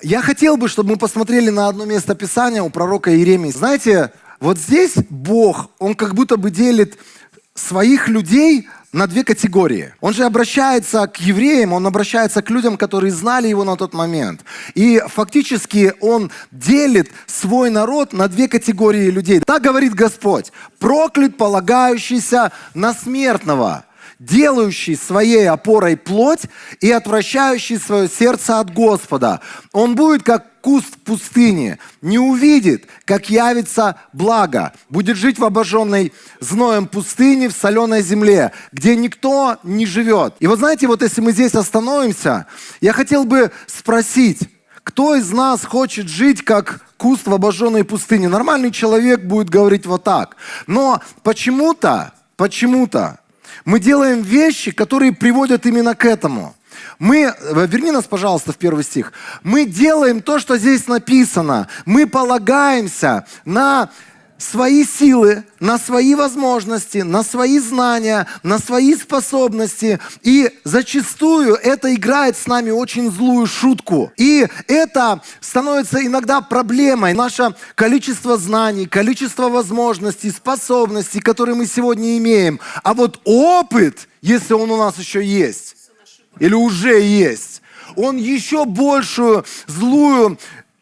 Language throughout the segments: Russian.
Я хотел бы, чтобы мы посмотрели на одно место Писания у пророка Иеремии. Знаете, вот здесь Бог, Он как будто бы делит своих людей на две категории. Он же обращается к евреям, Он обращается к людям, которые знали Его на тот момент. И фактически Он делит свой народ на две категории людей. Так говорит Господь: проклят полагающийся на смертного, делающий своей опорой плоть и отвращающий свое сердце от Господа. Он будет как куст в пустыне, не увидит, как явится благо, будет жить в обожженной зноем пустыне, в соленой земле, где никто не живет. И вот знаете, вот если мы здесь остановимся, я хотел бы спросить, кто из нас хочет жить как куст в обожженной пустыне? Нормальный человек будет говорить вот так. Но почему-то мы делаем вещи, которые приводят именно к этому. Верни нас, пожалуйста, в 1 стих. Мы делаем то, что здесь написано. Мы полагаемся на свои силы, на свои возможности, на свои знания, на свои способности. И зачастую это играет с нами очень злую шутку. И это становится иногда проблемой. Наше количество знаний, количество возможностей, способностей, которые мы сегодня имеем. А вот опыт, если он у нас еще есть, или уже есть, он еще большую злую,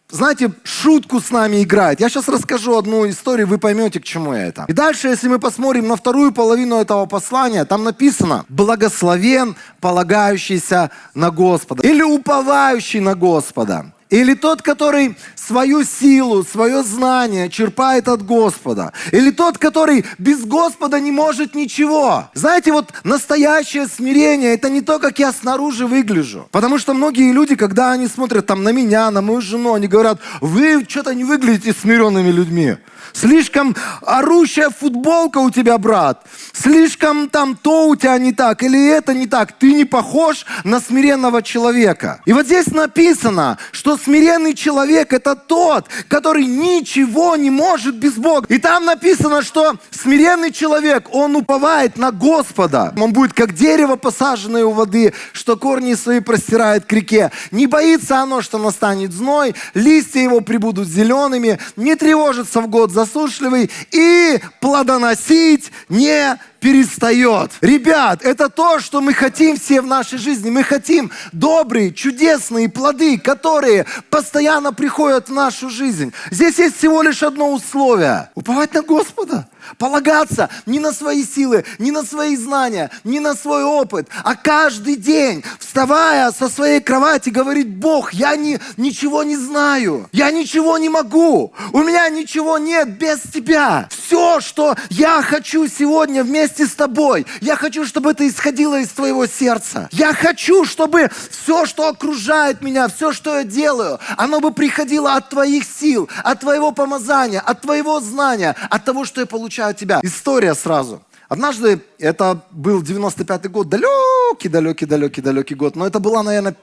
знаете, шутку с нами играет. Я сейчас расскажу одну историю, вы поймете, к чему это. И дальше, если мы посмотрим на вторую половину этого послания, там написано: «Благословен полагающийся на Господа», или «уповающий на Господа». Или тот, который свою силу, свое знание черпает от Господа. Или тот, который без Господа не может ничего. Знаете, вот настоящее смирение — это не то, как я снаружи выгляжу. Потому что многие люди, когда они смотрят там на меня, на мою жену, они говорят: вы что-то не выглядите смиренными людьми. Слишком орущая футболка у тебя, брат. Слишком там то у тебя не так, или это не так. Ты не похож на смиренного человека. И вот здесь написано, что смиренный человек — это тот, который ничего не может без Бога. И там написано, что смиренный человек, он уповает на Господа. Он будет как дерево, посаженное у воды, что корни свои простирает к реке. Не боится оно, что настанет зной, листья его прибудут зелеными, не тревожится в год засушливый и плодоносить не перестает. Ребят, это то, что мы хотим все в нашей жизни. Мы хотим добрые, чудесные плоды, которые постоянно приходят в нашу жизнь. Здесь есть всего лишь одно условие: уповать на Господа. Полагаться не на свои силы, не на свои знания, не на свой опыт, а каждый день, вставая со своей кровати, говорить: Бог, я ничего не знаю, я ничего не могу, у меня ничего нет без Тебя. Все, что я хочу сегодня вместе с Тобой, я хочу, чтобы это исходило из Твоего сердца. Я хочу, чтобы все, что окружает меня, все, что я делаю, оно бы приходило от Твоих сил, от Твоего помазания, от Твоего знания, от того, что я получаю от Тебя. История сразу. Однажды, это был 95-й год, далекий год, но это была, наверное,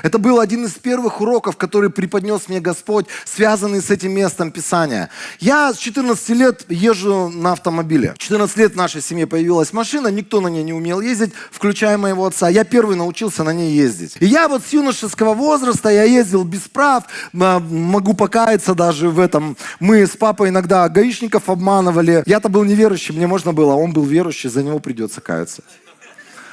это был один из первых уроков, который преподнес мне Господь, связанный с этим местом Писания. Я с 14 лет езжу на автомобиле. В 14 лет в нашей семье появилась машина, никто на ней не умел ездить, включая моего отца. Я первый научился на ней ездить. И я вот с юношеского возраста, я ездил без прав, могу покаяться даже в этом. Мы с папой иногда гаишников обманывали. Я-то был неверующий, мне можно было, он был верующий, за него придется каяться.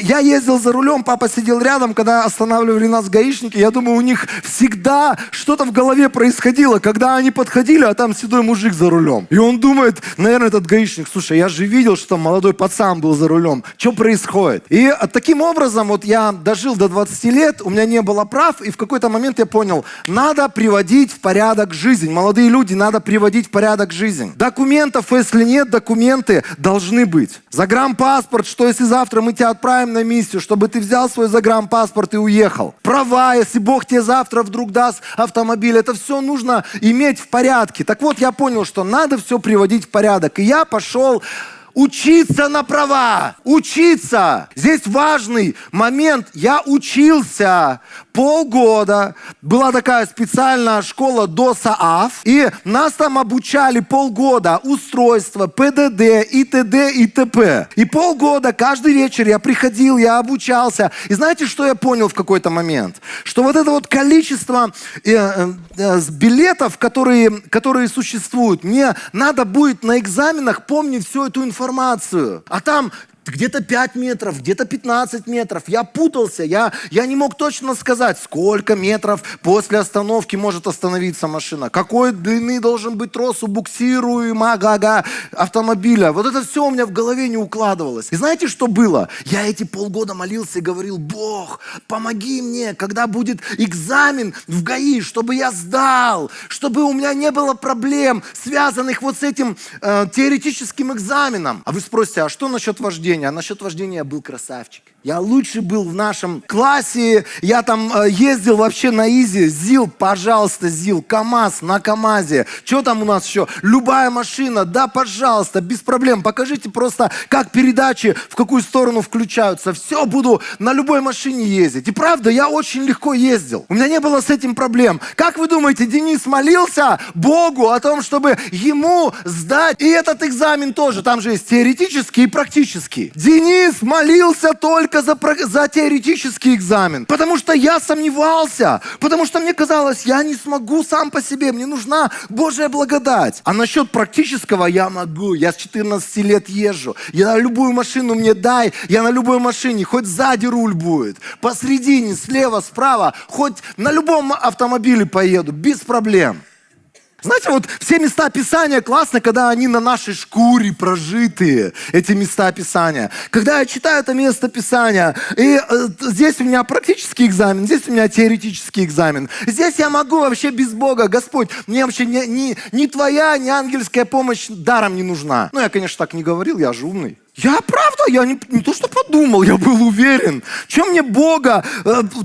Я ездил за рулем, папа сидел рядом, когда останавливали нас гаишники. Я думаю, у них всегда что-то в голове происходило, когда они подходили, а там седой мужик за рулем. И он думает, наверное, этот гаишник: слушай, я же видел, что там молодой пацан был за рулем. Что происходит? И таким образом вот я дожил до 20 лет, у меня не было прав, и в какой-то момент я понял, надо приводить в порядок жизнь. Молодые люди, надо приводить в порядок жизнь. Документов, если нет, документы должны быть. Загранпаспорт, что если завтра мы тебя отправим на миссию, чтобы ты взял свой загранпаспорт и уехал. Права, если Бог тебе завтра вдруг даст автомобиль, это все нужно иметь в порядке. Так вот, я понял, что надо все приводить в порядок. И я пошел Учиться на права. Учиться. Здесь важный момент. Я учился полгода. Была такая специальная школа ДОСААФ. И нас там обучали полгода. Устройство, ПДД, и т.д. и т.п. И полгода, каждый вечер я приходил, я обучался. И знаете, что я понял в какой-то момент? Что вот это вот количество билетов, которые существуют, мне надо будет на экзаменах помнить всю эту информацию. А там где-то 5 метров, где-то 15 метров. Я путался, я не мог точно сказать, сколько метров после остановки может остановиться машина, какой длины должен быть трос у буксируемого автомобиля. Вот это все у меня в голове не укладывалось. И знаете, что было? Я эти полгода молился и говорил: Бог, помоги мне, когда будет экзамен в ГАИ, чтобы я сдал, чтобы у меня не было проблем, связанных вот с этим теоретическим экзаменом. А вы спросите, а что насчет вождения? А насчет вождения я был красавчик. Я лучший был в нашем классе. Я там ездил вообще на изи. ЗИЛ, пожалуйста, ЗИЛ. КамАЗ на КамАЗе. Что там у нас еще? Любая машина. Да, пожалуйста, без проблем. Покажите просто, как передачи в какую сторону включаются. Все, буду на любой машине ездить. И правда, я очень легко ездил. У меня не было с этим проблем. Как вы думаете, Денис молился Богу о том, чтобы ему сдать и этот экзамен тоже? Там же есть теоретический и практический. Денис молился только за теоретический экзамен, потому что я сомневался, потому что мне казалось, я не смогу сам по себе, мне нужна Божья благодать. А насчет практического я могу, я с 14 лет езжу, я на любую машину мне дай, я на любой машине, хоть сзади руль будет, посредине, слева, справа, хоть на любом автомобиле поеду, без проблем. Знаете, вот все места Писания классно, когда они на нашей шкуре прожитые, эти места Писания. Когда я читаю это место Писания, и здесь у меня практический экзамен, здесь у меня теоретический экзамен. Здесь я могу вообще без Бога. Господь, мне вообще ни твоя, ни ангельская помощь даром не нужна. Ну, я, конечно, так не говорил, я же умный. Я правда, я не то что подумал, я был уверен. Чем мне Бога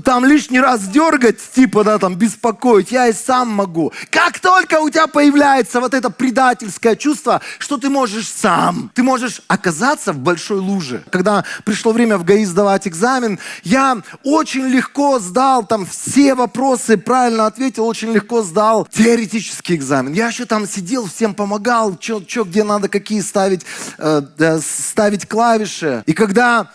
там лишний раз дергать, типа, да, там, беспокоить, я и сам могу. Как только у тебя появляется вот это предательское чувство, что ты можешь сам, ты можешь оказаться в большой луже. Когда пришло время в ГАИ сдавать экзамен, я очень легко сдал там все вопросы, правильно ответил, очень легко сдал теоретический экзамен. Я еще там сидел, всем помогал, что где надо, какие ставить клавиши. И когда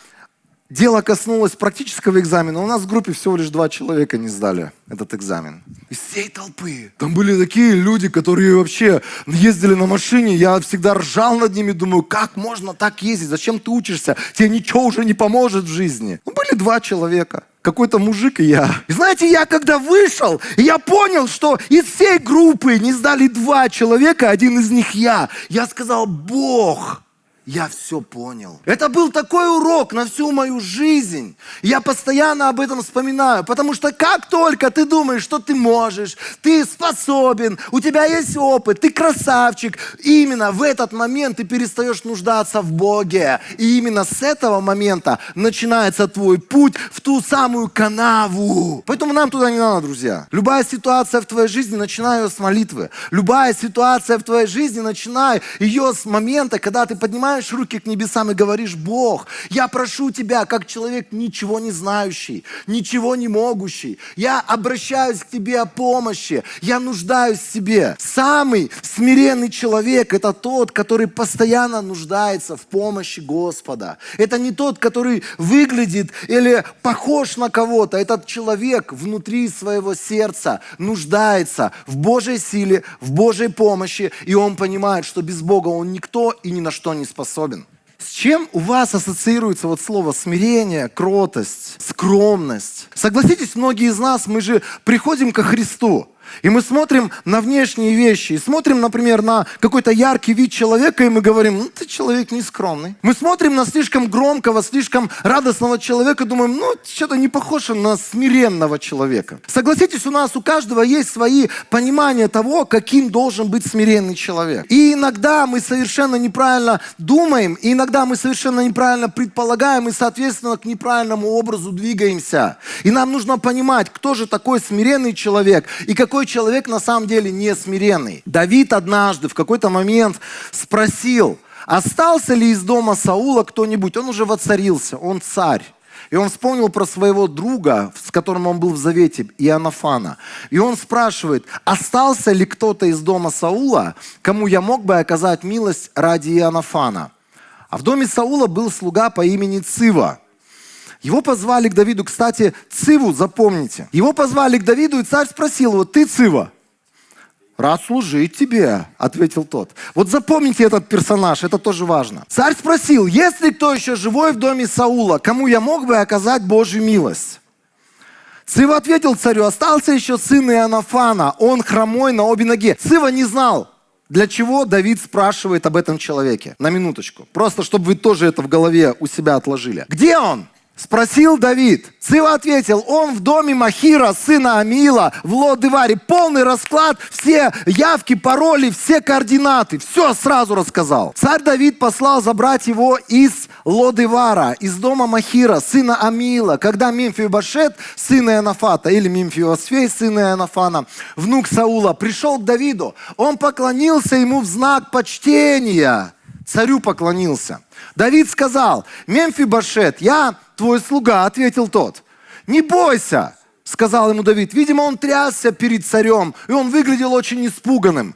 дело коснулось практического экзамена, у нас в группе всего лишь 2 человека не сдали этот экзамен. Из всей толпы. Там были такие люди, которые вообще ездили на машине. Я всегда ржал над ними, думаю, как можно так ездить? Зачем ты учишься? Тебе ничего уже не поможет в жизни. Ну, были 2 человека. Какой-то мужик и я. И знаете, я когда вышел, я понял, что из всей группы не сдали 2 человека, один из них я. Я сказал: Бог, я все понял. Это был такой урок на всю мою жизнь. Я постоянно об этом вспоминаю, потому что как только ты думаешь, что ты можешь, ты способен, у тебя есть опыт, ты красавчик, именно в этот момент ты перестаешь нуждаться в Боге. И именно с этого момента начинается твой путь в ту самую канаву. Поэтому нам туда не надо, друзья. Любая ситуация в твоей жизни, начинай ее с молитвы. Любая ситуация в твоей жизни, начинай ее с момента, когда ты поднимаешь руки к небесам и говоришь: Бог, я прошу Тебя, как человек ничего не знающий, ничего не могущий. Я обращаюсь к Тебе о помощи. Я нуждаюсь в Тебе. Самый смиренный человек — это тот, который постоянно нуждается в помощи Господа. Это не тот, который выглядит или похож на кого-то. Этот человек внутри своего сердца нуждается в Божьей силе, в Божьей помощи, и он понимает, что без Бога он никто и ни на что не способен. С чем у вас ассоциируется вот слово смирение, кротость, скромность? Согласитесь, многие из нас, мы же приходим ко Христу, и мы смотрим на внешние вещи, и смотрим, например, на какой-то яркий вид человека, и мы говорим: ну, ты человек нескромный. Мы смотрим на слишком громкого, слишком радостного человека, и думаем: ну, что-то не похоже на смиренного человека. Согласитесь, у нас у каждого есть свои понимания того, каким должен быть смиренный человек. И иногда мы совершенно неправильно думаем, и иногда мы совершенно неправильно предполагаем, и, соответственно, к неправильному образу двигаемся. И нам нужно понимать, кто же такой смиренный человек, и какой человек на самом деле не смиренный. Давид однажды в какой-то момент спросил: остался ли из дома Саула кто-нибудь? Он уже воцарился, он царь. И он вспомнил про своего друга, с которым он был в завете, Иоаннафана. И он спрашивает, остался ли кто-то из дома Саула, кому я мог бы оказать милость ради Иоаннафана? А в доме Саула был слуга по имени Цива. Его позвали к Давиду. Кстати, Циву запомните. Его позвали к Давиду, и царь спросил его, ты Цива? Рад служить тебе, ответил тот. Вот запомните этот персонаж, это тоже важно. Царь спросил, есть ли кто еще живой в доме Саула, кому я мог бы оказать Божью милость? Цива ответил царю, остался еще сын Иоаннафана, он хромой на обе ноги. Цива не знал, для чего Давид спрашивает об этом человеке. На минуточку. Просто, чтобы вы тоже это в голове у себя отложили. Где он? Спросил Давид. Цива ответил, он в доме Махира, сына Амиила, в Ло-Деваре. Полный расклад, все явки, пароли, все координаты. Все сразу рассказал. Царь Давид послал забрать его из Ло-Девара, из дома Махира, сына Амиила. Когда Мемфибошет, сын Иоаннафана, или Мемфиосфей, сын Иоаннафана, внук Саула, пришел к Давиду, он поклонился ему в знак почтения. Царю поклонился. Давид сказал, Мемфибошет, я твой слуга, ответил тот. Не бойся, сказал ему Давид. Видимо, он трясся перед царем, и он выглядел очень испуганным.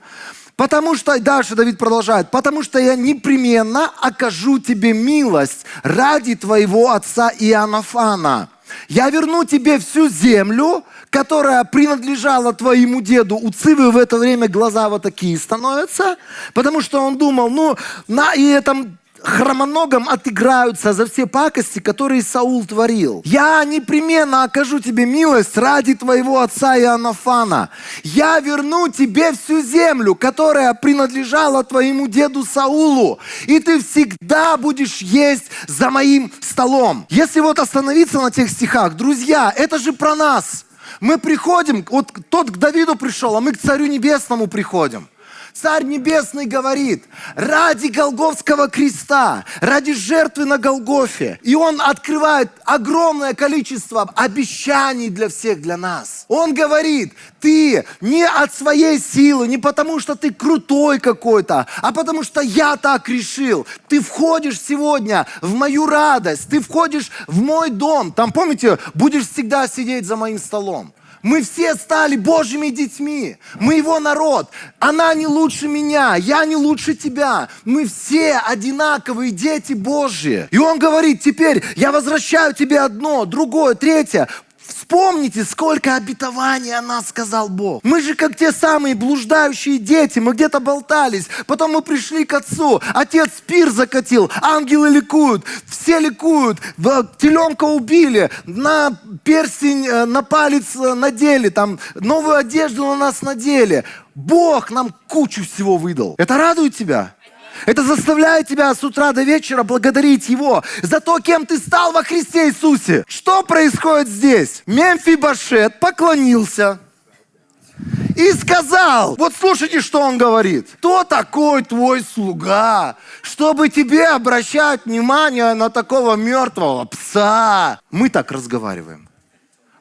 Потому что, дальше Давид продолжает, потому что я непременно окажу тебе милость ради твоего отца Иоаннафана. Я верну тебе всю землю, которая принадлежала твоему деду. У Цивы в это время глаза вот такие становятся, потому что он думал, на этом хромоногом отыграются за все пакости, которые Саул творил. Я непременно окажу тебе милость ради твоего отца Иоаннафана. Я верну тебе всю землю, которая принадлежала твоему деду Саулу, и ты всегда будешь есть за моим столом. Если вот остановиться на тех стихах, друзья, это же про нас. Мы приходим, вот тот к Давиду пришел, а мы к Царю Небесному приходим. Царь Небесный говорит, ради Голгофского креста, ради жертвы на Голгофе. И Он открывает огромное количество обещаний для всех, для нас. Он говорит, ты не от своей силы, не потому что ты крутой какой-то, а потому что я так решил. Ты входишь сегодня в мою радость, ты входишь в мой дом. Там, помните, будешь всегда сидеть за моим столом. Мы все стали Божьими детьми. Мы Его народ. Она не лучше меня, я не лучше тебя. Мы все одинаковые дети Божьи. И Он говорит, теперь я возвращаю тебе одно, другое, третье. Вспомните, сколько обетований о нас сказал Бог. Мы же как те самые блуждающие дети. Мы где-то болтались. Потом мы пришли к Отцу. Отец пир закатил. Ангелы ликуют. Все ликуют. Теленка убили. На перстень, на палец надели. Там новую одежду на нас надели. Бог нам кучу всего выдал. Это радует тебя? Это заставляет тебя с утра до вечера благодарить Его за то, кем ты стал во Христе Иисусе. Что происходит здесь? Мемфибошет поклонился и сказал, вот слушайте, что он говорит. Кто такой твой слуга, чтобы тебе обращать внимание на такого мертвого пса? Мы так разговариваем.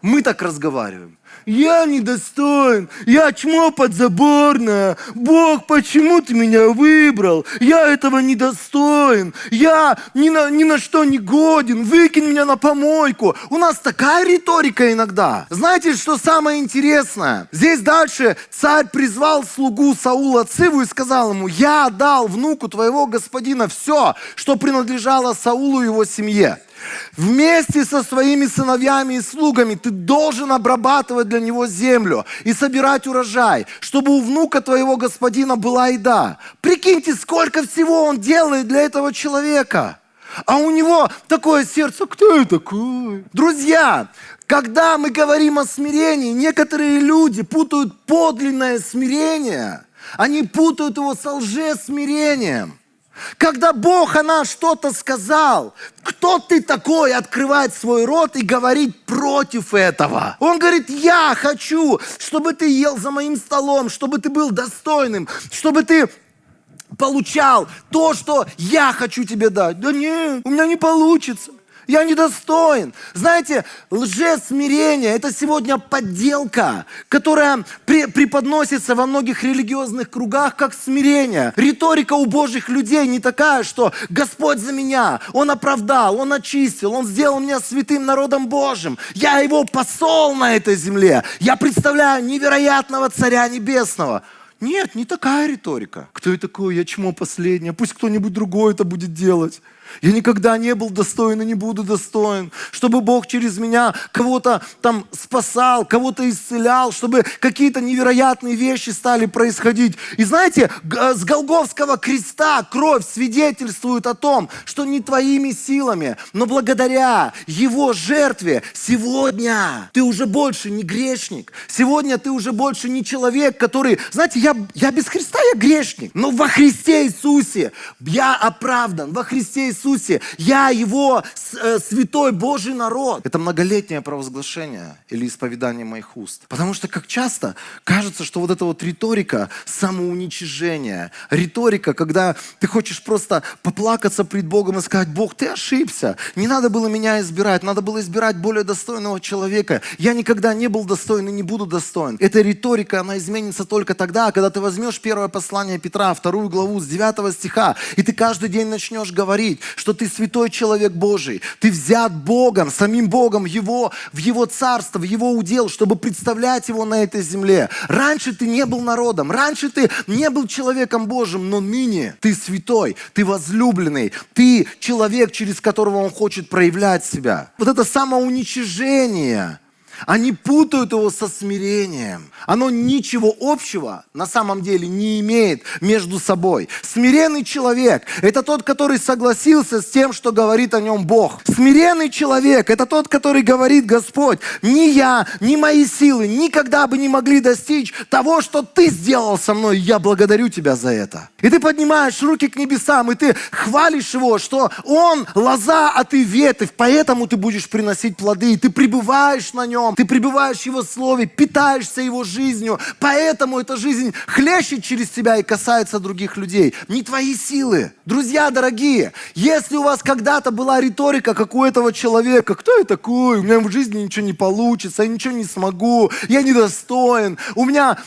Мы так разговариваем. Я недостоин, я чмо подзаборное. Бог, почему ты меня выбрал? Я этого недостоин. Я ни на что не годен. Выкинь меня на помойку. У нас такая риторика иногда. Знаете, что самое интересное? Здесь дальше царь призвал слугу Саула Циву и сказал ему, я отдал внуку твоего господина все, что принадлежало Саулу и его семье. Вместе со своими сыновьями и слугами ты должен обрабатывать для него землю и собирать урожай, чтобы у внука твоего господина была еда. Прикиньте, сколько всего он делает для этого человека. А у него такое сердце, кто я такой? Друзья, когда мы говорим о смирении, некоторые люди путают подлинное смирение, они путают его со лжесмирением. Когда Бог о нас что-то сказал, кто ты такой открывать свой рот и говорить против этого? Он говорит, я хочу, чтобы ты ел за моим столом, чтобы ты был достойным, чтобы ты получал то, что я хочу тебе дать. Да нет, у меня не получится. Я недостоин. Знаете, лжесмирение – это сегодня подделка, которая преподносится во многих религиозных кругах как смирение. Риторика у Божьих людей не такая, что Господь за меня, Он оправдал, Он очистил, Он сделал меня святым народом Божьим. Я Его посол на этой земле. Я представляю невероятного Царя Небесного. Нет, не такая риторика. Кто я такой? Я чмо последнее. Пусть кто-нибудь другой это будет делать. Я никогда не был достоин и не буду достоин, чтобы Бог через меня кого-то там спасал, кого-то исцелял, чтобы какие-то невероятные вещи стали происходить. И знаете, с Голгофского креста кровь свидетельствует о том, что не твоими силами, но благодаря Его жертве сегодня ты уже больше не грешник. Сегодня ты уже больше не человек, который... Знаете, я без Христа, я грешник, но во Христе Иисусе я оправдан, во Христе Иисусе я Его святой Божий народ. Это многолетнее провозглашение или исповедание моих уст. Потому что как часто кажется, что вот эта вот риторика самоуничижения, риторика, когда ты хочешь просто поплакаться пред Богом и сказать: Бог, ты ошибся, не надо было меня избирать, надо было избирать более достойного человека. Я никогда не был достоин и не буду достоин. Эта риторика, она изменится только тогда, когда ты возьмешь первое послание Петра, 2 главу с 9 стиха, и ты каждый день начнешь говорить, что ты святой человек Божий, ты взят Богом, самим Богом в Его царство, в Его удел, чтобы представлять Его на этой земле. Раньше ты не был народом, раньше ты не был человеком Божьим, но ныне ты святой, ты возлюбленный, ты человек, через которого Он хочет проявлять себя. Вот это самоуничижение, они путают его со смирением. Оно ничего общего на самом деле не имеет между собой. Смиренный человек – это тот, который согласился с тем, что говорит о нем Бог. Смиренный человек – это тот, который говорит: Господь, ни я, ни мои силы никогда бы не могли достичь того, что Ты сделал со мной. Я благодарю Тебя за это. И ты поднимаешь руки к небесам, и ты хвалишь Его, что Он лоза, а ты ветвь, поэтому ты будешь приносить плоды, и ты пребываешь на Нем. Ты пребываешь в Его Слове, питаешься Его жизнью, поэтому эта жизнь хлещет через тебя и касается других людей. Не твои силы. Друзья дорогие, если у вас когда-то была риторика, как у этого человека: кто я такой, у меня в жизни ничего не получится, я ничего не смогу, я недостоин, у меня,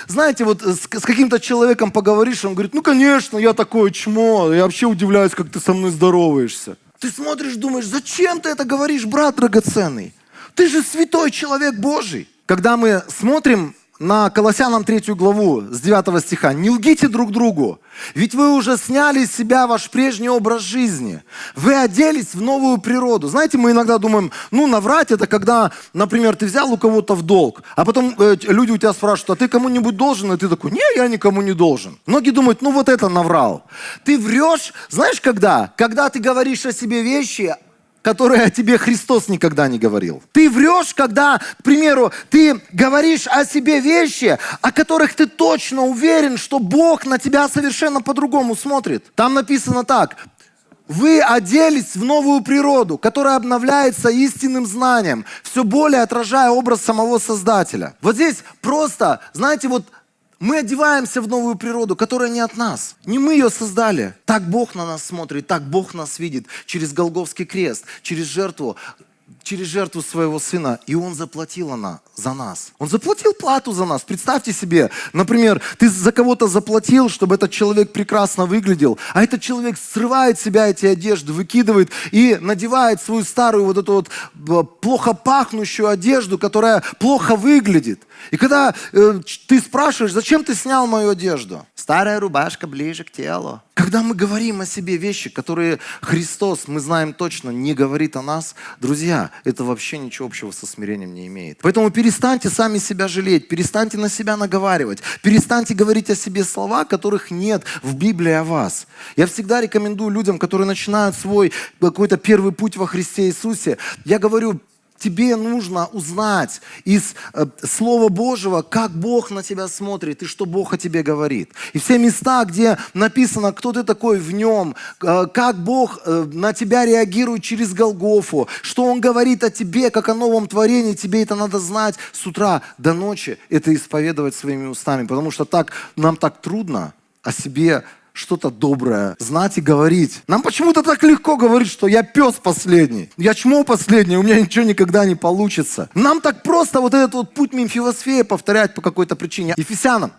знаете, с каким-то человеком поговоришь, он говорит: ну конечно, я такое чмо, я вообще удивляюсь, как ты со мной здороваешься. Ты смотришь, думаешь: зачем ты это говоришь, брат драгоценный? Ты же святой человек Божий. Когда мы смотрим на Колоссянам 3 главу с 9 стиха: «Не лгите друг другу, ведь вы уже сняли с себя ваш прежний образ жизни. Вы оделись в новую природу». Знаете, мы иногда думаем: наврать — это когда, например, ты взял у кого-то в долг, а потом люди у тебя спрашивают: а ты кому-нибудь должен? И ты такой: не, я никому не должен. Многие думают: вот это наврал. Ты врешь, знаешь, когда? Когда ты говоришь о себе вещи, которые о тебе Христос никогда не говорил. Ты врешь, когда, к примеру, ты говоришь о себе вещи, о которых ты точно уверен, что Бог на тебя совершенно по-другому смотрит. Там написано так: вы оделись в новую природу, которая обновляется истинным знанием, все более отражая образ самого Создателя. Вот здесь просто, знаете, мы одеваемся в новую природу, которая не от нас. Не мы ее создали. Так Бог на нас смотрит, так Бог нас видит через Голгофский крест, через жертву своего Сына. И Он заплатил за нас. Он заплатил плату за нас. Представьте себе, например, ты за кого-то заплатил, чтобы этот человек прекрасно выглядел, а этот человек срывает с себя эти одежды, выкидывает и надевает свою старую плохо пахнущую одежду, которая плохо выглядит. И когда ты спрашиваешь: зачем ты снял мою одежду? Старая рубашка ближе к телу. Когда мы говорим о себе вещи, которые Христос, мы знаем точно, не говорит о нас, друзья, это вообще ничего общего со смирением не имеет. Поэтому перестаньте сами себя жалеть, перестаньте на себя наговаривать, перестаньте говорить о себе слова, которых нет в Библии о вас. Я всегда рекомендую людям, которые начинают свой какой-то первый путь во Христе Иисусе, я говорю: тебе нужно узнать из Слова Божьего, как Бог на тебя смотрит и что Бог о тебе говорит. И все места, где написано, кто ты такой в Нем, как Бог на тебя реагирует через Голгофу, что Он говорит о тебе, как о новом творении, тебе это надо знать с утра до ночи, это исповедовать своими устами. Потому что нам так трудно о себе что-то доброе, знать и говорить. Нам почему-то так легко говорить, что я пес последний, я чмо последний, у меня ничего никогда не получится. Нам так просто вот этот вот путь Мемфивосфея повторять по какой-то причине. Ефесянам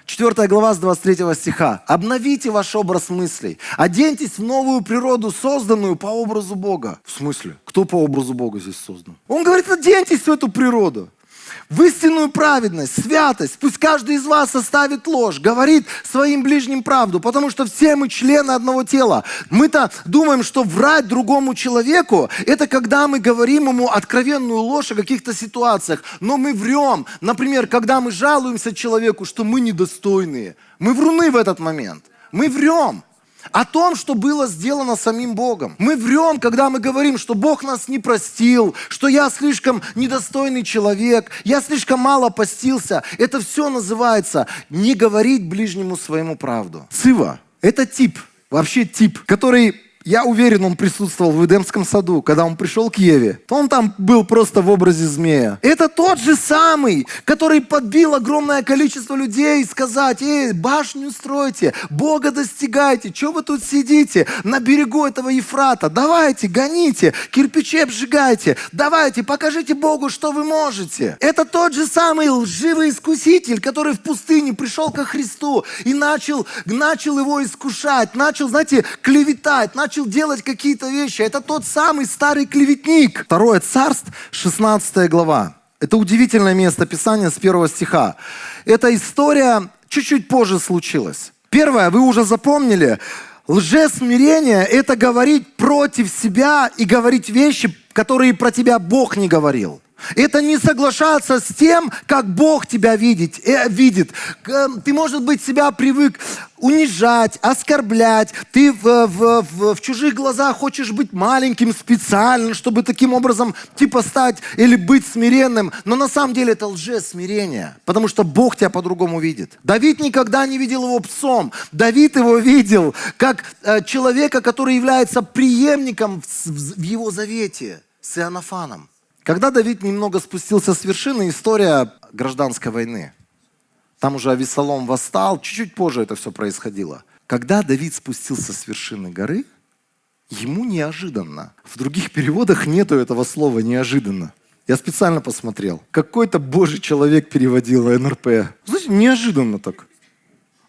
4 глава с 23 стиха. «Обновите ваш образ мыслей, оденьтесь в новую природу, созданную по образу Бога». В смысле? Кто по образу Бога здесь создан? Он говорит, оденьтесь в эту природу. В истинную праведность, святость. Пусть каждый из вас оставит ложь, говорит своим ближним правду, потому что все мы члены одного тела. Мы-то думаем, что врать другому человеку, это когда мы говорим ему откровенную ложь о каких-то ситуациях. Но мы врем. Например, когда мы жалуемся человеку, что мы недостойные. Мы вруны в этот момент. Мы врем о том, что было сделано самим Богом. Мы врем, когда мы говорим, что Бог нас не простил, что я слишком недостойный человек, я слишком мало постился. Это все называется не говорить ближнему своему правду. Цива – это тип, вообще тип, который... Я уверен, он присутствовал в Эдемском саду, когда он пришел к Еве. Он там был просто в образе змея. Это тот же самый, который подбил огромное количество людей сказать, башню стройте, Бога достигайте, что вы тут сидите на берегу этого Ефрата? Давайте, гоните, кирпичи обжигайте, давайте, покажите Богу, что вы можете. Это тот же самый лживый искуситель, который в пустыне пришел ко Христу и начал его искушать, начал, знаете, клеветать, начал делать какие-то вещи. Это тот самый старый клеветник. 2 Царств, 16 глава. Это удивительное место Писания с 1 стиха. Эта история чуть-чуть позже случилась. Первое, вы уже запомнили, лжесмирение – это говорить против себя и говорить вещи, которые про тебя Бог не говорил. Это не соглашаться с тем, как Бог тебя видит. Ты, может быть, себя привык унижать, оскорблять. Ты в чужих глазах хочешь быть маленьким специально, чтобы таким образом типа стать или быть смиренным. Но на самом деле это лжесмирение, потому что Бог тебя по-другому видит. Давид никогда не видел его псом. Давид его видел как человека, который является преемником в его завете с Иоаннафаном. Когда Давид немного спустился с вершины, история гражданской войны. Там уже Авессалом восстал, чуть-чуть позже это все происходило. Когда Давид спустился с вершины горы, ему неожиданно. В других переводах нету этого слова «неожиданно». Я специально посмотрел. Какой-то божий человек переводил на НРП. Знаете, неожиданно так.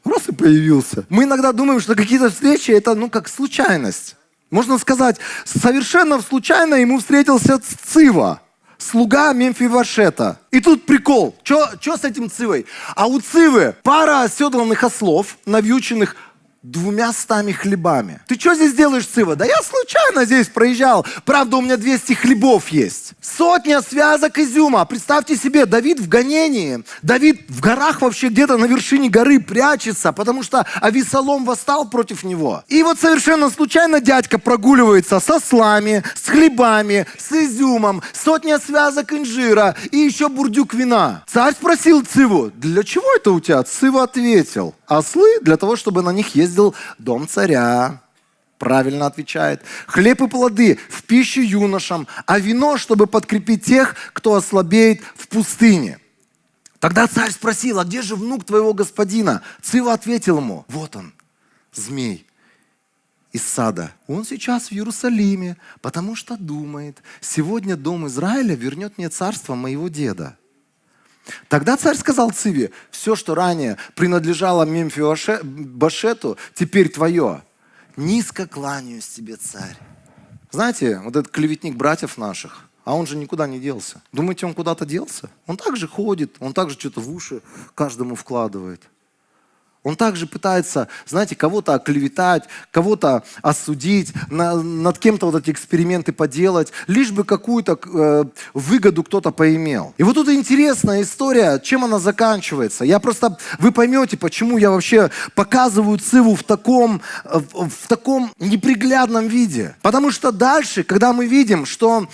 Раз и появился. Мы иногда думаем, что какие-то встречи это как случайность. Можно сказать, совершенно случайно ему встретился Цива, слуга Мемфивошета. И тут прикол. Что с этим Цивой? А у Цивы пара оседланных ослов, навьюченных 200 хлебами. Ты что здесь делаешь, Цива? Да я случайно здесь проезжал. Правда, у меня 200 хлебов есть. 100 связок изюма. Представьте себе, Давид в гонении. Давид в горах вообще где-то на вершине горы прячется, потому что Авессалом восстал против него. И вот совершенно случайно дядька прогуливается с ослами, с хлебами, с изюмом, 100 связок инжира и еще бурдюк вина. Царь спросил Циву, для чего это у тебя? Цива ответил, ослы для того, чтобы на них ездил дом царя. Правильно отвечает. Хлеб и плоды в пищу юношам, а вино, чтобы подкрепить тех, кто ослабеет в пустыне. Тогда царь спросил, а где же внук твоего господина? Цива ответил ему, вот он, змей из сада. Он сейчас в Иерусалиме, потому что думает, сегодня дом Израиля вернет мне царство моего деда. Тогда царь сказал Циве, все, что ранее принадлежало Мемфивошету, теперь твое. Низко кланяюсь тебе, царь. Знаете, вот этот клеветник братьев наших, а он же никуда не делся. Думаете, он куда-то делся? Он также ходит, он также что-то в уши каждому вкладывает. Он также пытается, знаете, кого-то оклеветать, кого-то осудить, над кем-то вот эти эксперименты поделать, лишь бы какую-то выгоду кто-то поимел. И вот тут интересная история, чем она заканчивается. Вы поймете, почему я вообще показываю Циву в таком неприглядном виде. Потому что дальше, когда мы видим, что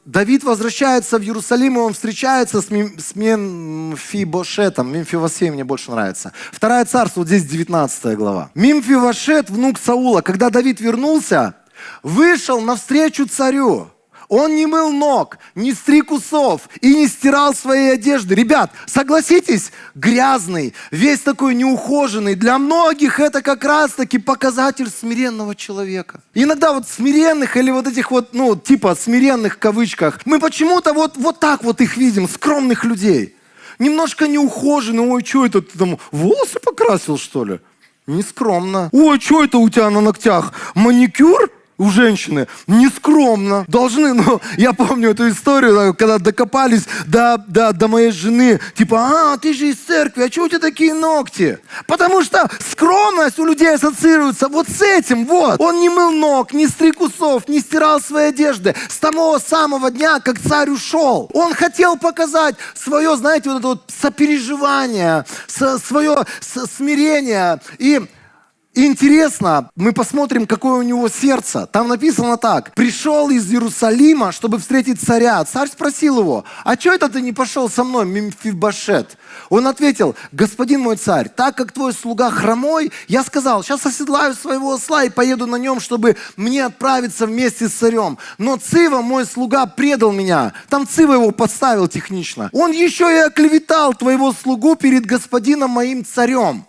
Давид возвращается в Иерусалим, и он встречается с Мемфивошетом. Мемфивосфей мне больше нравится. 2 Царство, вот здесь 19 глава. Мемфивошет, внук Саула, когда Давид вернулся, вышел навстречу царю. Он не мыл ног, не стриг усов и не стирал своей одежды. Ребят, согласитесь, грязный, весь такой неухоженный. Для многих это как раз-таки показатель смиренного человека. Иногда вот смиренных или вот этих вот, типа смиренных в кавычках, мы почему-то вот так вот их видим, скромных людей. Немножко неухоженный. Ой, что это ты там, волосы покрасил, что ли? Нескромно. Ой, что это у тебя на ногтях? Маникюр? У женщины нескромно. Должны, я помню эту историю, когда докопались до моей жены. Типа, ты же из церкви, а что у тебя такие ногти? Потому что скромность у людей ассоциируется вот с этим, вот. Он не мыл ног, не стриг усов, не стирал свои одежды. С того самого дня, как царь ушел. Он хотел показать свое, знаете, вот это вот сопереживание, свое смирение. И интересно, мы посмотрим, какое у него сердце. Там написано так. Пришел из Иерусалима, чтобы встретить царя. Царь спросил его, а что это ты не пошел со мной, Мемфибошет? Он ответил, господин мой царь, так как твой слуга хромой, я сказал, сейчас оседлаю своего осла и поеду на нем, чтобы мне отправиться вместе с царем. Но Цива, мой слуга, предал меня. Там Цива его подставил технично. Он еще и оклеветал твоего слугу перед господином моим царем.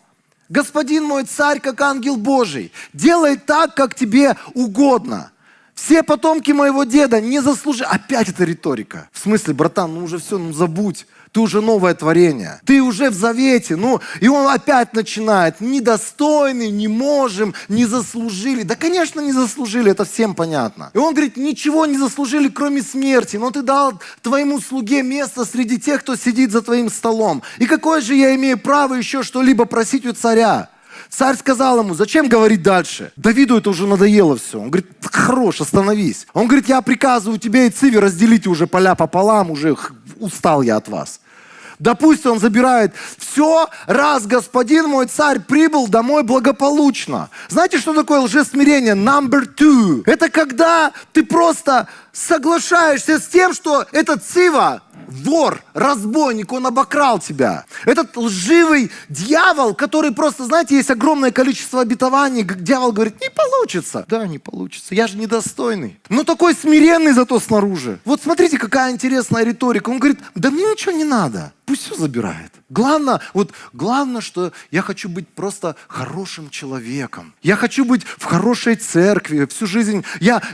Господин мой царь, как ангел Божий, делай так, как тебе угодно. Все потомки моего деда не заслужили. Опять эта риторика. В смысле, братан, уже все, забудь. Ты уже новое творение. Ты уже в завете. И он опять начинает. Недостойны, не можем, не заслужили. Да, конечно, не заслужили, это всем понятно. И он говорит, ничего не заслужили, кроме смерти. Но ты дал твоему слуге место среди тех, кто сидит за твоим столом. И какое же я имею право еще что-либо просить у царя? Царь сказал ему, зачем говорить дальше? Давиду это уже надоело все. Он говорит, хорош, остановись. Он говорит, я приказываю тебе и Циве разделите уже поля пополам, уже устал я от вас. Да пусть он забирает все, раз господин мой царь прибыл домой благополучно. Знаете, что такое лжесмирение? Number two. Это когда ты просто соглашаешься с тем, что этот Цива, вор, разбойник, он обокрал тебя. Этот лживый дьявол, который просто, знаете, есть огромное количество обетований, дьявол говорит, не получится. Да, не получится, я же недостойный. Но такой смиренный зато снаружи. Вот смотрите, какая интересная риторика. Он говорит, да мне ничего не надо, пусть все забирает. Главное, что я хочу быть просто хорошим человеком. Я хочу быть в хорошей церкви всю жизнь.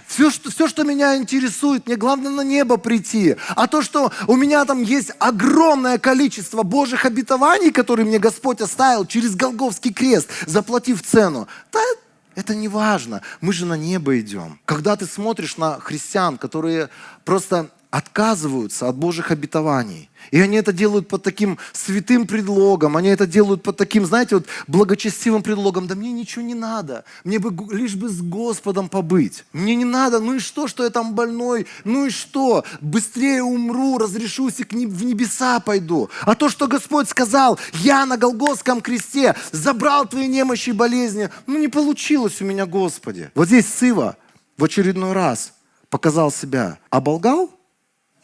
Все, что меня интересует, мне главное на небо прийти. А то, что у меня там есть огромное количество Божьих обетований, которые мне Господь оставил через Голгофский крест, заплатив цену, да, это не важно. Мы же на небо идем. Когда ты смотришь на христиан, которые просто отказываются от Божьих обетований, и они это делают под таким святым предлогом, они это делают под таким, знаете, благочестивым предлогом, да мне ничего не надо, мне бы лишь бы с Господом побыть. Мне не надо, ну и что я там больной, ну и что, быстрее умру, разрешусь и в небеса пойду. А то, что Господь сказал, я на Голгофском кресте забрал твои немощи и болезни, не получилось у меня, Господи. Вот здесь Цива в очередной раз показал себя, оболгал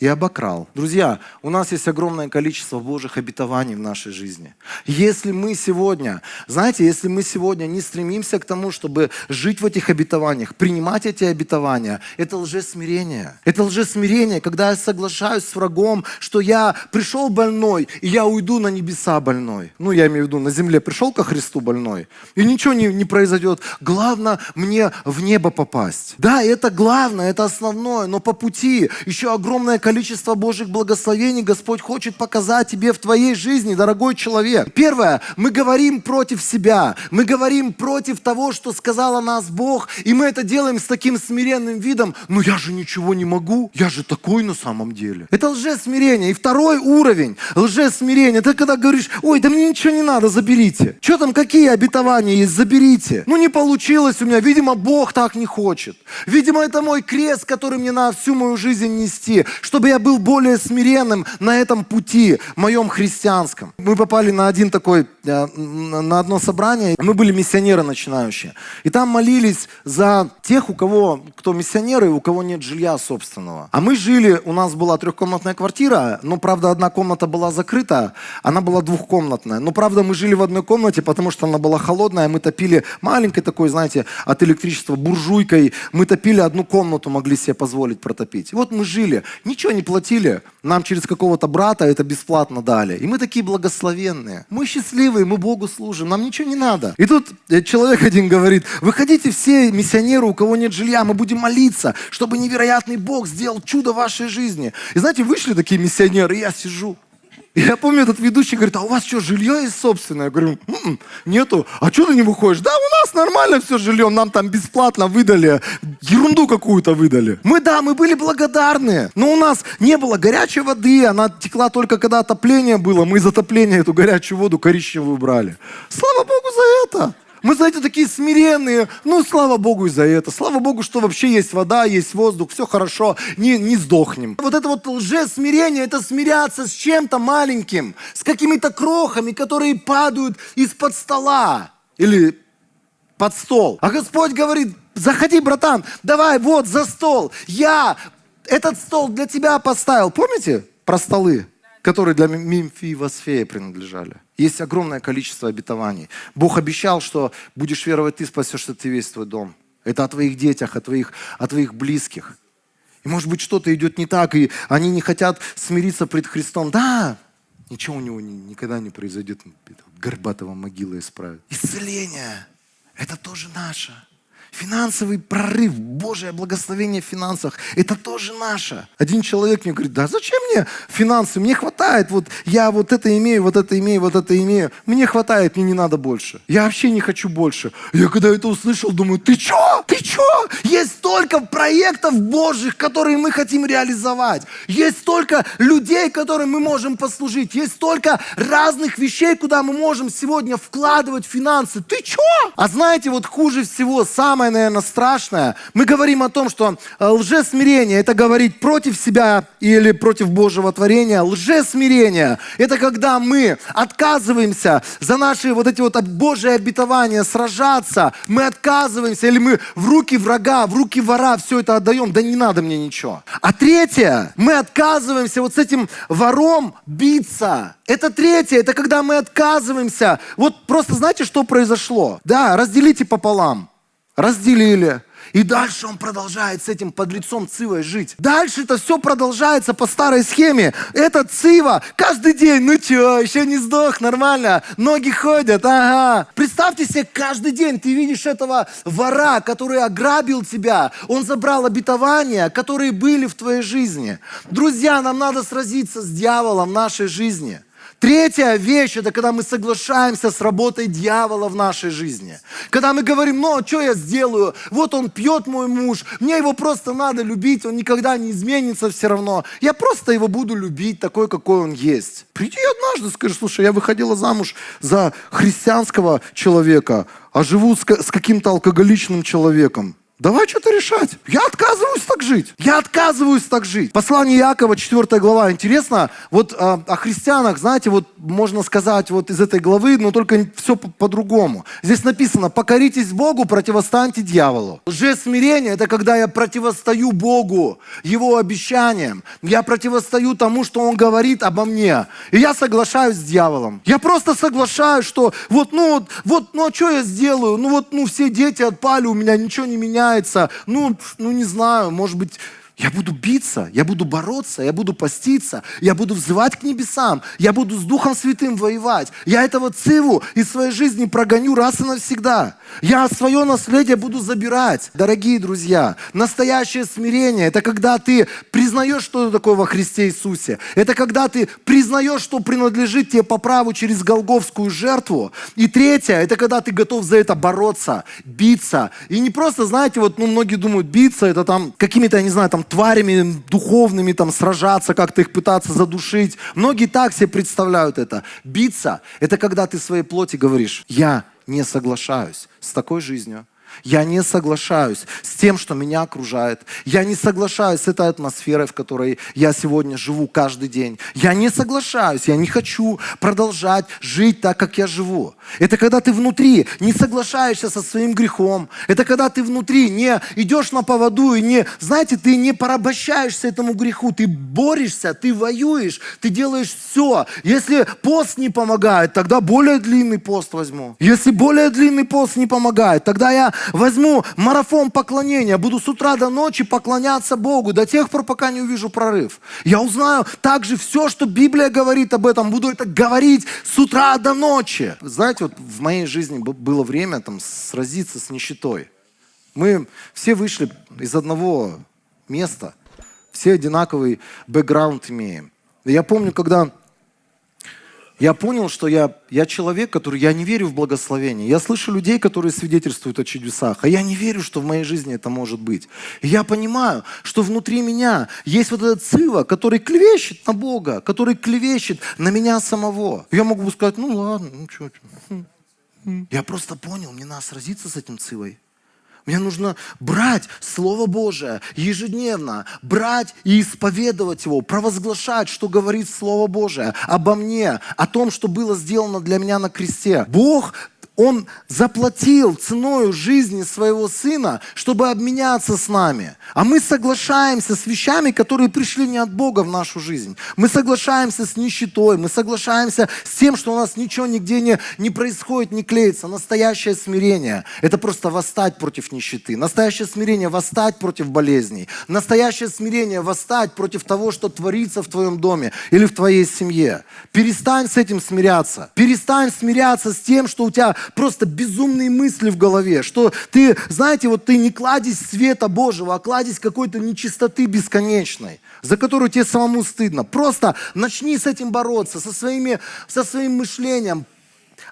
и обокрал. Друзья, у нас есть огромное количество Божьих обетований в нашей жизни. Если мы сегодня не стремимся к тому, чтобы жить в этих обетованиях, принимать эти обетования, это лжесмирение. Это лжесмирение, когда я соглашаюсь с врагом, что я пришел больной, и я уйду на небеса больной. Я имею в виду, на земле пришел ко Христу больной, и ничего не произойдет. Главное мне в небо попасть. Да, это главное, это основное, но по пути еще огромное количество Божьих благословений Господь хочет показать тебе в твоей жизни, дорогой человек. Первое, мы говорим против себя, мы говорим против того, что сказал о нас Бог, и мы это делаем с таким смиренным видом, я же ничего не могу, я же такой на самом деле. Это лжесмирение. И второй уровень лжесмирения, это когда говоришь, ой, да мне ничего не надо, заберите. Что там, какие обетования есть, заберите. Не получилось у меня, видимо, Бог так не хочет. Видимо, это мой крест, который мне надо всю мою жизнь нести, чтобы я был более смиренным на этом пути, моем христианском. Мы попали на на одно собрание, мы были миссионеры начинающие. И там молились за тех, кто миссионеры, и у кого нет жилья собственного. А мы жили, у нас была 3-комнатная квартира, но, правда, одна комната была закрыта, она была 2-комнатная. Но, правда, мы жили в одной комнате, потому что она была холодная, мы топили маленькой такой, знаете, от электричества буржуйкой, мы топили одну комнату, могли себе позволить протопить. И вот мы жили, ничего не платили, нам через какого-то брата это бесплатно дали. И мы такие благословенные, мы счастливые, мы Богу служим, нам ничего не надо. И тут человек один говорит: выходите все миссионеры, у кого нет жилья, мы будем молиться, чтобы невероятный Бог сделал чудо в вашей жизни. И знаете, вышли такие миссионеры, и я сижу. И я помню, этот ведущий говорит: а у вас что, жилье есть собственное? Я говорю: нету. А что ты не выходишь? Да, у нас нормально все жильем, нам там бесплатно выдали, ерунду какую-то выдали. Мы были благодарны, но у нас не было горячей воды, она текла только когда отопление было, мы из отопления эту горячую воду коричневую брали. Слава Богу за это! Мы, знаете, такие смиренные. Слава Богу и за это. Слава Богу, что вообще есть вода, есть воздух, все хорошо, не сдохнем. Вот это вот лжесмирение, это смиряться с чем-то маленьким, с какими-то крохами, которые падают из-под стола или под стол. А Господь говорит: заходи, братан, давай, вот за стол. Я этот стол для тебя поставил. Помните про столы, которые для Мимфи и Восфея принадлежали? Есть огромное количество обетований. Бог обещал, что будешь веровать ты, спасешься ты, весь твой дом. Это о твоих детях, о твоих близких. И может быть что-то идет не так, и они не хотят смириться пред Христом. Да, ничего у него никогда не произойдет. Горбатого могила исправит. Исцеление – это тоже наше. Финансовый прорыв, Божие благословение в финансах, это тоже наше. Один человек мне говорит: да зачем мне финансы, мне хватает, вот я вот это имею, вот это имею, вот это имею. Мне хватает, мне не надо больше. Я вообще не хочу больше. Я когда это услышал, думаю: ты чё? Ты чё? Есть столько проектов Божьих, которые мы хотим реализовать. Есть столько людей, которым мы можем послужить. Есть столько разных вещей, куда мы можем сегодня вкладывать финансы. Ты чё? А знаете, вот хуже всего, самое, наверное, страшное, мы говорим о том, что лжесмирение – это говорить против себя или против Божьего творения. Лжесмирение – это когда мы отказываемся за наши вот эти вот Божьи обетования сражаться, мы отказываемся, или мы в руки врага, в руки вора все это отдаем, да не надо мне ничего. А третье, мы отказываемся вот с этим вором биться. Это третье, это когда мы отказываемся. Вот просто знаете, что произошло? Да, разделите пополам. Разделили. И дальше он продолжает с этим подлецом Цивой жить. Дальше это все продолжается по старой схеме. Этот Цива каждый день: ну чё, еще не сдох, нормально, ноги ходят, ага. Представьте себе, каждый день ты видишь этого вора, который ограбил тебя. Он забрал обетования, которые были в твоей жизни. Друзья, нам надо сразиться с дьяволом в нашей жизни. Третья вещь – это когда мы соглашаемся с работой дьявола в нашей жизни. Когда мы говорим: ну, что я сделаю? Вот он пьет, мой муж, мне его просто надо любить, он никогда не изменится все равно. Я просто его буду любить такой, какой он есть. Приди однажды, скажи: слушай, я выходила замуж за христианского человека, а живу с каким-то алкоголичным человеком. Давай что-то решать. Я отказываюсь так жить. Я отказываюсь так жить. Послание Иакова, 4 глава. Интересно, вот о христианах, знаете, вот можно сказать вот из этой главы, но только все по-другому. Здесь написано: покоритесь Богу, противостаньте дьяволу. Лжесмирение – это когда я противостою Богу, Его обещаниям. Я противостою тому, что Он говорит обо мне. И я соглашаюсь с дьяволом. Я просто соглашаюсь, что а что я сделаю? Все дети отпали, у меня ничего не меняется. Не знаю, может быть, я буду биться, я буду бороться, я буду поститься, я буду взывать к небесам, я буду с Духом Святым воевать. Я этого Циву из своей жизни прогоню раз и навсегда. Я свое наследие буду забирать. Дорогие друзья, настоящее смирение – это когда ты признаешь, что такое во Христе Иисусе. Это когда ты признаешь, что принадлежит тебе по праву через голгофскую жертву. И третье – это когда ты готов за это бороться, биться. И не просто, знаете, многие думают, биться – это там какими-то, я не знаю, там тварями духовными там сражаться, как-то их пытаться задушить. Многие так себе представляют это. Биться – это когда ты своей плоти говоришь: я не соглашаюсь с такой жизнью. Я не соглашаюсь с тем, что меня окружает. Я не соглашаюсь с этой атмосферой, в которой я сегодня живу каждый день. Я не соглашаюсь, я не хочу продолжать жить так, как я живу. Это когда ты внутри не соглашаешься со своим грехом. Это когда ты внутри не идешь на поводу и не, знаете, ты не порабощаешься этому греху. Ты борешься, ты воюешь, ты делаешь все. Если пост не помогает, тогда более длинный пост возьму. Если более длинный пост не помогает, тогда я возьму марафон поклонения, буду с утра до ночи поклоняться Богу до тех пор, пока не увижу прорыв. Я узнаю также все, что Библия говорит об этом, буду это говорить с утра до ночи. Знаете, вот в моей жизни было время там сразиться с нищетой. Мы все вышли из одного места, все одинаковый бэкграунд имеем. Я помню, когда я понял, что я человек, который, я не верю в благословение. Я слышу людей, которые свидетельствуют о чудесах, а я не верю, что в моей жизни это может быть. И я понимаю, что внутри меня есть вот этот Цива, который клевещет на Бога, который клевещет на меня самого. Я могу бы сказать, ну ладно, ну что. Я просто понял, мне надо сразиться с этим Цивой. Мне нужно брать Слово Божие ежедневно, брать и исповедовать его, провозглашать, что говорит Слово Божие обо мне, о том, что было сделано для меня на кресте. Бог, Он заплатил ценою жизни своего Сына, чтобы обменяться с нами. А мы соглашаемся с вещами, которые пришли не от Бога в нашу жизнь. Мы соглашаемся с нищетой, мы соглашаемся с тем, что у нас ничего нигде не происходит, не клеится. Настоящее смирение – это просто восстать против нищеты. Настоящее смирение – восстать против болезней. Настоящее смирение – восстать против того, что творится в твоем доме или в твоей семье. Перестань с этим смиряться. Перестань смиряться с тем, что у тебя просто безумные мысли в голове, что ты, знаете, вот ты не кладезь света Божьего, а кладезь какой-то нечистоты бесконечной, за которую тебе самому стыдно. Просто начни с этим бороться, со своим мышлением.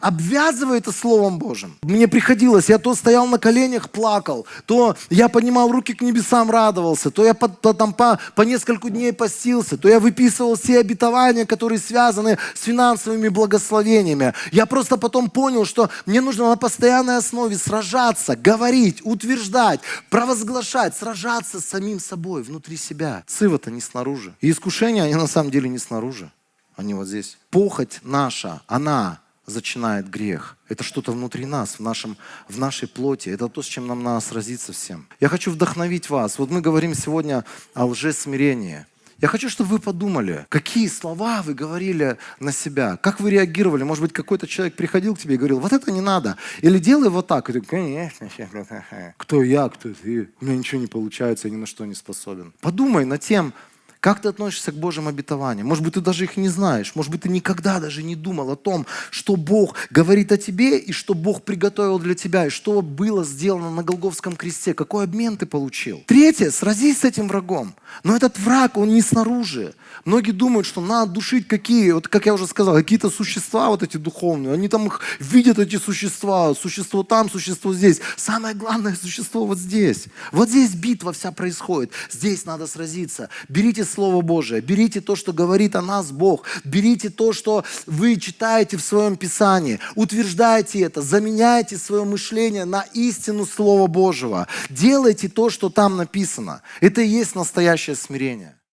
Обвязывай это Словом Божьим. Мне приходилось, я то стоял на коленях, плакал, то я поднимал руки к небесам, радовался, то я по несколько дней постился, то я выписывал все обетования, которые связаны с финансовыми благословениями. Я просто потом понял, что мне нужно на постоянной основе сражаться, говорить, утверждать, провозглашать, сражаться с самим собой, внутри себя. Цива-то не снаружи. И искушения, они на самом деле не снаружи, они вот здесь. Похоть наша, она зачинает грех. Это что-то внутри нас, в нашей плоти. Это то, с чем нам надо сразиться всем. Я хочу вдохновить вас. Вот мы говорим сегодня о лжесмирении. Я хочу, чтобы вы подумали, какие слова вы говорили на себя, как вы реагировали. Может быть, какой-то человек приходил к тебе и говорил, вот это не надо. Или делай вот так. И ты, конечно, кто я, кто ты. У меня ничего не получается, я ни на что не способен. Подумай над тем, как ты относишься к Божьим обетованиям? Может быть, ты даже их не знаешь. Может быть, ты никогда даже не думал о том, что Бог говорит о тебе, и что Бог приготовил для тебя, и что было сделано на Голгофском кресте. Какой обмен ты получил? Третье, сразись с этим врагом. Но этот враг, он не снаружи. Многие думают, что надо душить вот как я уже сказал, какие-то существа вот эти духовные. Они там их видят, эти существа. Существо там, существо здесь. Самое главное существо вот здесь. Вот здесь битва вся происходит. Здесь надо сразиться. Берите Слово Божие, берите то, что говорит о нас Бог, берите то, что вы читаете в своем Писании, утверждайте это, заменяйте свое мышление на истину Слова Божьего, делайте то, что там написано. Это и есть настоящее смирение.